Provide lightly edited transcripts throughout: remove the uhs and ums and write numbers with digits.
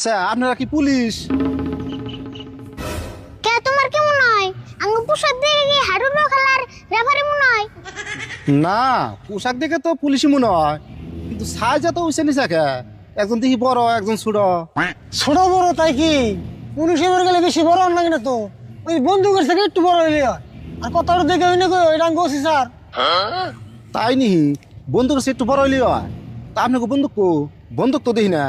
আচ্ছা আপনারা কি পুলিশ? কে তোমার কি মনে হয় আঙ্গু পোশাক দিয়ে কি হাডুডু খেলার রেফারি মনে হয়? না, পোশাক দেখে তো পুলিশই মনে হয়, কিন্তু সাইজ এত উঁচে নিচে কে? একজন দেখি বড়, একজন ছোট। ছোট বড় তাই কি পুলিশ এবার গেলে বেশি বড় না কিনা তো ওই বন্দুকের থেকে একটু বড় হইলে হয়। আর কথাটা দেখে হইলে কই এটা আমি বলছি স্যার। তাই নিহি বন্দুক সে একটু বড় হইলি হয়। তা আপনাকে বন্দুক কো? বন্দুক তো দেখি না।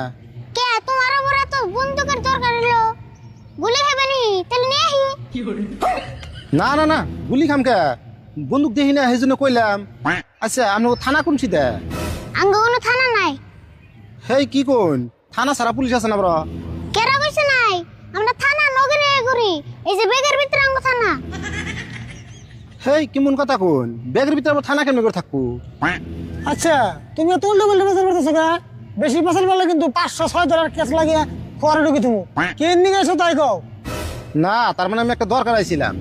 কে তোমার উপরে তো বন্দুকের দরকার হলো, গুলি খাবে নি তাহলে নিয়ে আহি। না না না, গুলি খাম কে? বন্দুক দেখি না সেই জন্য কইলাম। আচ্ছা আপনাকে থানা কোন সিদে? আঙ্গু কোনো থানা নাই। হেই কি কোন? থানা সারা পুলিশ আছে না বড়? কেরা কইছে নাই? আমরা থানা নগরে ঘুরি, এই যে বেগের ভিতরে আঙ্গু থানা। হেই কেমন কথা কোন? ব্যাগের ভিতরে আবার থানা কেমন করে থাকবো? আচ্ছা তুমি তো উল্টো পাল্টা পেছাল পারতেছো না, বেশি পেছাল পারলে কিন্তু 500-6,000 কেস লাগিয়ে খোয়ারে ঢুকি তুমি কে নিয়ে গেছো তাই কও। না তার মানে আমি একটা দরকার আইছিলাম।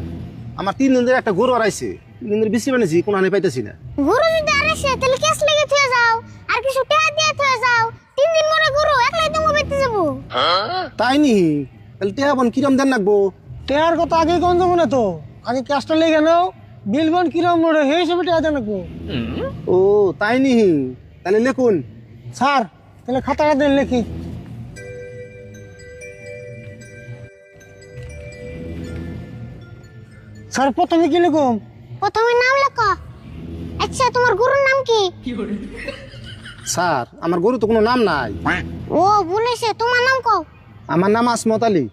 আমার 3 দিন ধরে একটা গরু আড়াইছে, 3 দিন ধরে বেশি বানিয়েছি, কোনো হানি পাইতেছি না। গুরু যদি আরেছে তাহলে কেস লেগে থুয়ে যাও, আর কিছু টাকা দিয়ে থুয়ে যাও। 3 দিন পরে গুরু একলাই তুমি বেঁচে যাবো। তাই নি? তাহলে টেহা বোন কিরম দেন রাখবো? টেয়ার কথা আগে কোন যাবো না তো, আগে ক্যাশটা লেগে নাও, বিল বন কিরম মোড়ে হে হিসেবে টেয়া দেন রাখবো। ও তাই নি? তাহলে লেখুন। স্যার তাহলে খাতাটা দেন লেখি। স্যার প্রথমে কি লিখুম? প্রথমে নাম লেখো। আচ্ছা তোমার গুরুর নাম কি? স্যার আমার গরু তো কোনো নাম নাই। ও বলেছে, তোমার নাম কও। আমার নাম আসমত আলী।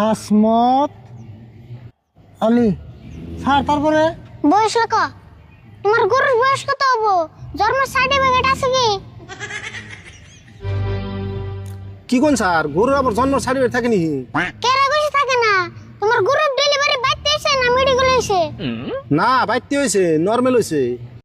আসমত আলী। স্যার তারপরে? বয়স লেখো। তোমার গরুর বয়স কত হবো? জন্ম সার্টিফিকেট আছে কি? কি কোন স্যার, গরুর আবার জন্ম সার্টিফিকেট থাকে নি? কেরা কইছে থাকে না? তোমার গরুর ডেলিভারি বাইতে এসে না মেডিকেল এসে? না বাইতে হয়েছে, নর্মাল হয়েছে।